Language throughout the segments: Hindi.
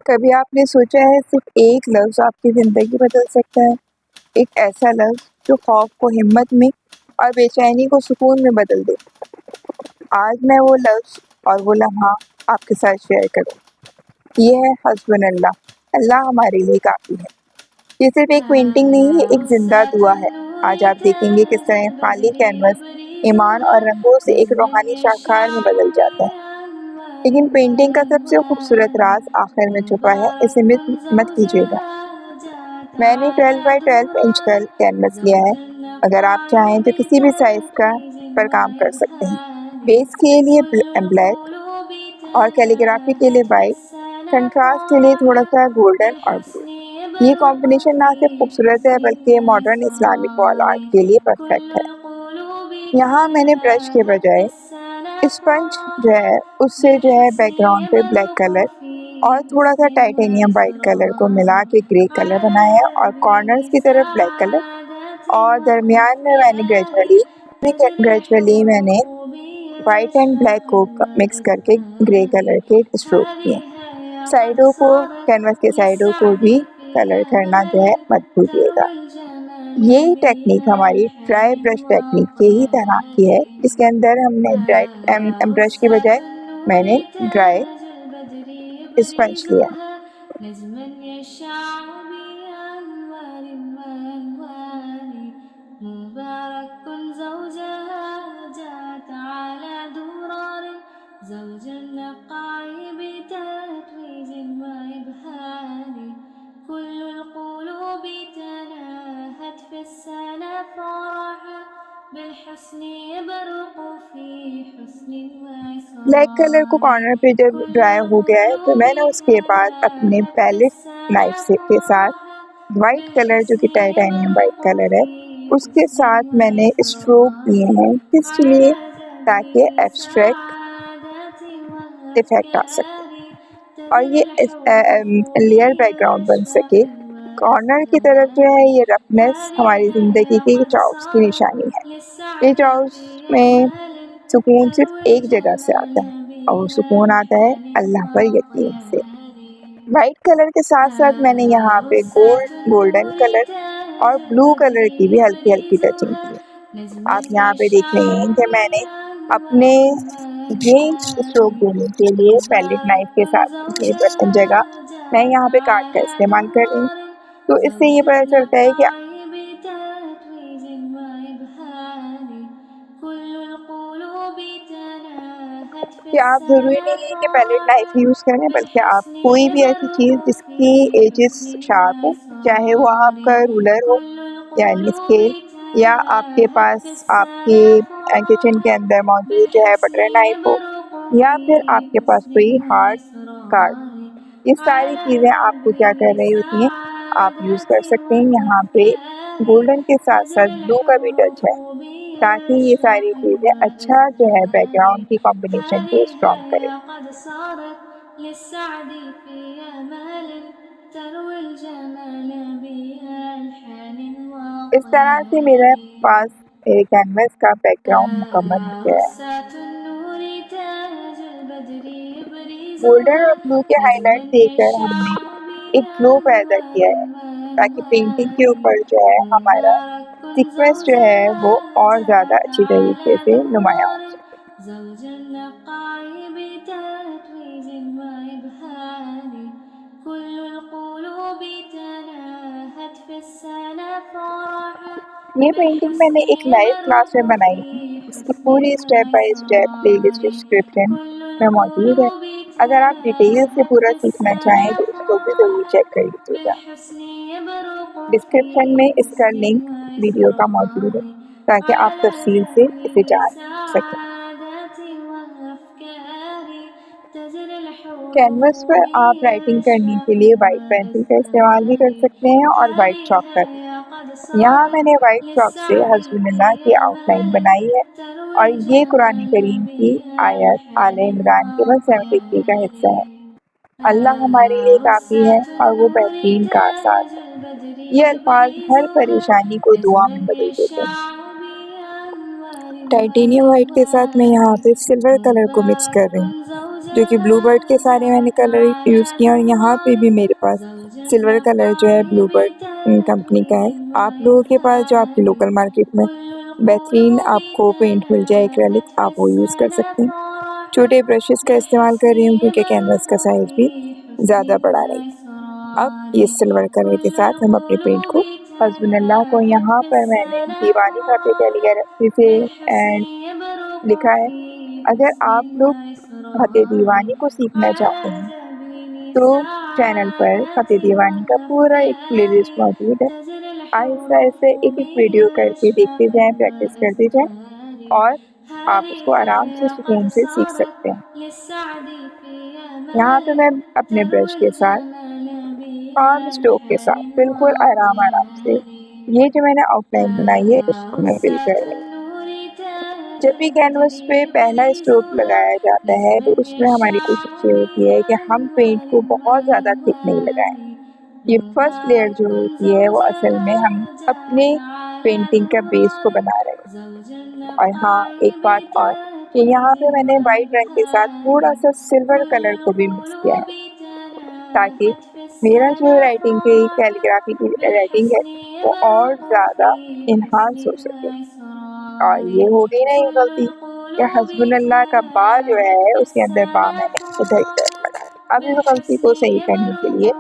कभी आपने सोचा है सिर्फ एक लफ्ज़ आपकी ज़िंदगी बदल सकता है? एक ऐसा लफ्ज़ जो खौफ को हिम्मत में और बेचैनी को सुकून में बदल दे। आज मैं वो लफ्ज़ और वो लम्हा आपके साथ शेयर करूँ। ये है हस्बुनल्लाह, अल्लाह हमारे लिए काफ़ी है। ये सिर्फ एक पेंटिंग नहीं है, एक ज़िंदा दुआ है। आज आप देखेंगे किस तरह खाली कैनवस ईमान और रंगों से एक रूहानी शाहकार में बदल जाता है। लेकिन पेंटिंग का सबसे खूबसूरत राज आखिर में छुपा है, इसे मिस मत कीजिएगा। मैंने 12 बाई 12 इंच का कैनवस लिया है। अगर आप चाहें तो किसी भी साइज़ का पर काम कर सकते हैं। बेस के लिए ब्लैक और कैलीग्राफी के लिए वाइट, कंट्रास्ट के लिए थोड़ा सा गोल्डन और ब्लू। ये कॉम्बिनेशन ना सिर्फ खूबसूरत है बल्कि मॉडर्न इस्लामिक वॉल आर्ट के लिए परफेक्ट है। यहाँ मैंने ब्रश के बजाय स्पंज उससे बैकग्राउंड पे ब्लैक कलर और थोड़ा सा टाइटेनियम वाइट कलर को मिला के ग्रे कलर बनाया है और कॉर्नर्स की तरफ ब्लैक कलर और दरमियान में मैंने वाइट एंड ब्लैक को मिक्स करके ग्रे कलर के स्ट्रोक किए। साइडों को कैनवस के साइडों को भी कलर करना मत भूलिएगा। ये टेक्निक हमारी ड्राई ब्रश टेक्निक के ही तरह की है। इसके अंदर हमने ब्रश के बजाय मैंने ड्राई स्पंज लिया। ब्लैक कलर को कॉर्नर पे जब ड्राई हो गया है तो मैंने उसके बाद अपने पैलेट नाइफ से के साथ वाइट कलर जो कि टाइटेनियम वाइट कलर है उसके साथ मैंने स्ट्रोक दिए हैं, किस लिए? ताकि एब्स्ट्रैक्ट इफेक्ट आ सके और ये लेयर बैकग्राउंड बन सके। कॉर्नर की तरफ ये रफनेस हमारी ज़िंदगी की चॉप्स की निशानी है। ये चॉप्स में सुकून सिर्फ एक जगह से आता है और वो सुकून आता है अल्लाह पर यकीन से। वाइट कलर के साथ साथ मैंने यहाँ पे गोल्डन कलर और ब्लू कलर की भी हल्की हल्की टचिंग की है। आप यहाँ पे देख रहे हैं कि मैंने अपने ये स्ट्रोक देने के लिए पैलेट नाइफ के साथ ये जगह मैं यहाँ पे कार्ड का इस्तेमाल कर रही हूँ। तो इससे ये पता चलता है कि आप ज़रूरी नहीं है कि पैलेट नाइफ यूज़ करें, बल्कि आप कोई भी ऐसी चीज़ जिसकी एजेस शार्प हो, चाहे वो आपका रूलर हो यानी स्केल या आपके पास आपके किचन के अंदर मौजूद बटर नाइफ हो या फिर आपके पास कोई हार्ड कार्ड, ये सारी चीज़ें आपको क्या कर रही होती हैं, आप यूज़ कर सकते हैं। यहाँ पे गोल्डन के साथ साथ ब्लू का भी टच है ताकि ये सारी चीज़ें अच्छा बैकग्राउंड की कॉम्बिनेशन को स्ट्रॉन्ग करे। इस तरह से मेरे पास कैनवस का बैकग्राउंड मुकम्मल हो गया है। गोल्डन और ब्लू के हाईलाइट देकर हमने एक ग्लो पैदा किया है ताकि पेंटिंग के ऊपर हमारा सीक्वेंस वो और ज़्यादा अच्छी तरीके से नुमायाँ हो सके। ये पेंटिंग मैंने एक लाइव क्लास में बनाई थी। इसकी पूरी step by step playlist description में मौजूद है। अगर आप डिटेल से पूरा सीखना चाहें तो उसको भी ज़रूर चेक कर लीजिएगा। डिस्क्रिप्शन में इसका लिंक वीडियो का मौजूद है ताकि आप तफसील से इसे जान सकें। कैनवस पर आप राइटिंग करने के लिए वाइट पेंसिल का इस्तेमाल भी कर सकते हैं और वाइट चॉक का भी। यहाँ मैंने वाइट चॉक से हस्बुनल्लाह की आउटलाइन बनाई है और ये कुरान करीम की आयत आले इमरान के 173 का हिस्सा है। अल्लाह हमारे लिए काफ़ी है और वो बेहतरीन का साथ है। ये अल्फाज हर परेशानी को दुआ में बदल देते हैं। टाइटेनियम वाइट के साथ मैं यहाँ पे सिल्वर कलर को मिक्स कर रही हूँ। जो कि ब्लू बर्ड के सारे मैंने कलर यूज़ किए और यहाँ पे भी मेरे पास सिल्वर कलर जो है ब्लू बर्ड कंपनी का है। आप लोगों के पास जो आपके लोकल मार्केट में बेहतरीन आपको पेंट मिल जाए एक्रेलिक, आप वो यूज़ कर सकते हैं। छोटे ब्रशेस का इस्तेमाल कर रही हूँ क्योंकि कैनवस का साइज़ भी ज़्यादा बड़ा नहीं है। अब ये सिल्वर कलर के साथ हम अपने पेंट को हस्बुनल्लाह को यहाँ पर मैंने दीवानी खाते कैलीग्राफी से एंड लिखा है। अगर आप लोग ख़त दीवानी को सीखना चाहते हैं तो चैनल पर ख़त दीवानी का पूरा एक प्लेलिस्ट मौजूद है। आहिस्ता-आहिस्ता एक-एक वीडियो करके देखते जाएँ, प्रैक्टिस करते जाएँ और आप उसको आराम से सुकून से सीख सकते हैं। यहाँ पे मैं अपने ब्रश के साथ पाम स्ट्रोक के साथ बिल्कुल आराम-आराम से ये जो मैंने आउटलाइन बनाई है उसको मैं फिल कर रही हूँ। जब भी कैनवस पे पहला स्ट्रोक लगाया जाता है तो उसमें हमारी कोशिश ये होती है कि हम पेंट को बहुत ज़्यादा थिक नहीं लगाएँ। ये फर्स्ट लेयर जो होती है वो असल में हम अपने पेंटिंग का बेस को बना रहे हैं। और हाँ, एक बात और कि यहाँ पे मैंने वाइट रंग के साथ थोड़ा-सा सिल्वर कलर को भी मिक्स किया है, ताकि मेरा जो राइटिंग की कैलीग्राफी की राइटिंग है वो और ज़्यादा एनहांस हो सके। और ये हो गई ना ये गलती कि हस्बुनल्लाह का बा जो है उसके अंदर बा मैंने इधर-उधर लगाया। अब इस गलती को सही करने के लिए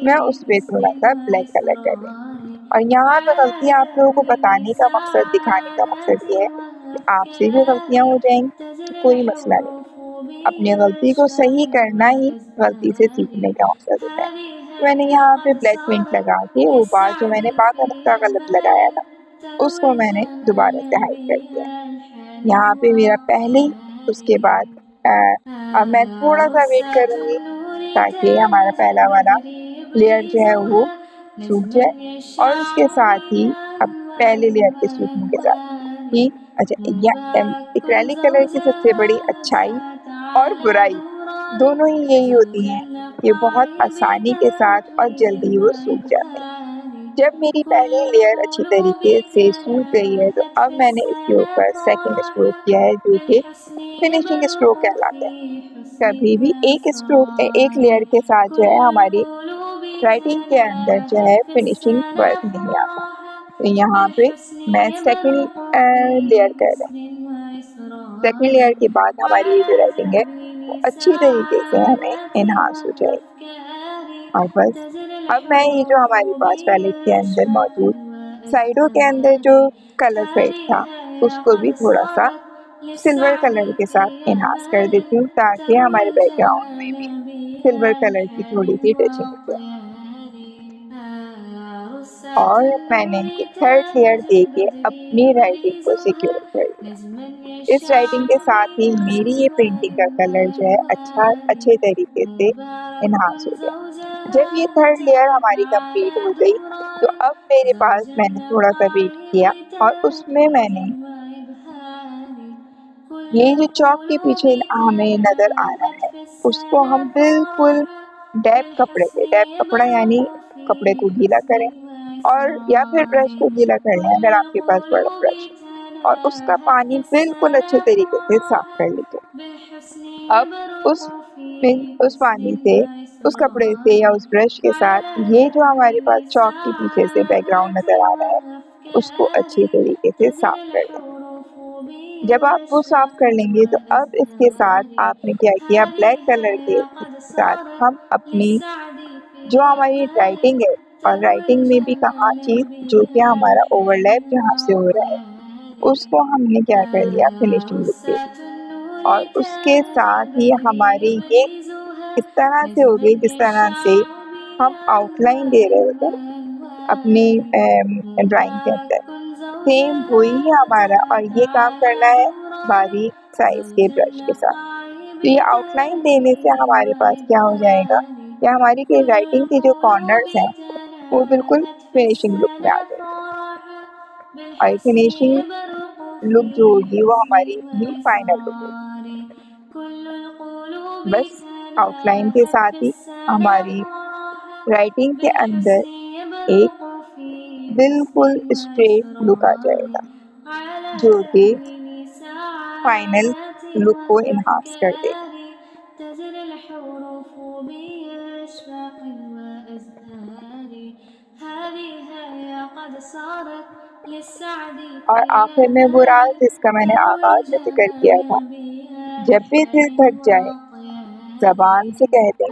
मैं उसपे थोड़ा-सा ब्लैक कलर कर रही हूँ। और यहाँ पे गलती आप लोगों को बताने का मकसद, दिखाने का मकसद ये है कि आपसे भी गलतियाँ हो जाएँगी तो कोई मसला नहीं। अपनी गलती को सही करना ही गलती से सीखने का मकसद होता है। तो मैंने यहाँ पे ब्लैक पेंट लगा के वो बा जो मैंने बा का नुक्ता गलत लगाया था, उसको मैंने दोबारा से हाइड कर दिया। यहाँ पे मेरा पहले ही उसके बाद अब मैं थोड़ा-सा वेट करूँगी ताकि हमारा पहला वाला लेयर जो है वो सूख जाए और उसके साथ ही अब पहले लेयर के सूखने के साथ ही अच्छा एक्रेलिक कलर की सबसे बड़ी अच्छाई और बुराई दोनों ही यही होती हैं, ये बहुत आसानी के साथ और जल्दी वो सूख जाते हैं। जब मेरी पहली लेयर अच्छी तरीके से सूख गई है तो अब मैंने इसके ऊपर सेकंड स्ट्रोक किया है जो कि फिनिशिंग स्ट्रोक कहलाता है। कभी भी एक लेयर के साथ जो है हमारी राइटिंग के अंदर जो है फिनिशिंग वर्क नहीं आता। तो यहाँ पे मैं सेकंड लेयर कर रही हूँ। सेकंड लेयर के बाद हमारी ये जो राइटिंग है वो अच्छी तरीके से हमें एनहांस हो जाएगी। और बस अब मैं ये जो हमारे पास पैलेट के अंदर मौजूद साइडों के अंदर जो कलर फेड था उसको भी थोड़ा-सा सिल्वर कलर के साथ एनहांस कर देती हूँ ताकि हमारे बैकग्राउंड में भी सिल्वर कलर की थोड़ी-सी टचिंग हो जाए। और मैंने ये थर्ड लेयर देके अपनी राइटिंग को सिक्योर कर लिया। इस राइटिंग के साथ ही मेरी ये पेंटिंग का कलर जो है अच्छे तरीके से एनहांस हो गया। जब ये थर्ड लेयर हमारी कंप्लीट हो गई तो अब मेरे पास मैंने थोड़ा-सा वेट किया और उसमें मैंने ये जो चॉक के पीछे हमें नज़र आ रहा है उसको हम बिल्कुल डैप कपड़ा यानी कपड़े को गीला करें और या फिर ब्रश को गीला कर लें अगर आपके पास बड़ा ब्रश है और उसका पानी बिल्कुल अच्छे तरीके से साफ कर लीजिए। अब उस उस पानी से, उस कपड़े से या उस ब्रश के साथ ये जो हमारे पास चॉक के पीछे से बैकग्राउंड नज़र आ रहा है उसको अच्छी तरीके से साफ कर लें। जब आप वो साफ कर लेंगे तो अब इसके साथ आपने क्या किया ब्लैक कलर के साथ हम अपनी जो हमारी राइटिंग है और राइटिंग में भी कहाँ चीज़ जो कि हमारा ओवरलैप जहाँ से हो रहा है उसको हमने क्या कर लिया फिनिशिंग लुक दे दी। और उसके साथ ही हमारी ये इस तरह से हो गई जिस तरह से हम आउटलाइन दे रहे होते हैं अपनी ड्राइंग के अंदर, सेम वही हमारा और ये काम करना है बारीक साइज़ के ब्रश के साथ। तो ये आउटलाइन देने से हमारे पास क्या हो जाएगा कि हमारी के राइटिंग के जो कॉर्नर्स हैं वो बिल्कुल फिनिशिंग लुक में आ जाएंगे। और फिनिशिंग लुक जो होगी वो हमारी भी फाइनल लुक होगी। बस आउटलाइन के साथ ही हमारी राइटिंग के अंदर एक बिल्कुल स्ट्रेट लुक आ जाएगा जो कि फाइनल लुक को एनहांस कर देगा। और आखिर में वो राज जिसका मैंने आगाज में जिक्र किया था, जब भी दिल थक जाए ज़बान से कह दें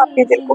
आपके दिल को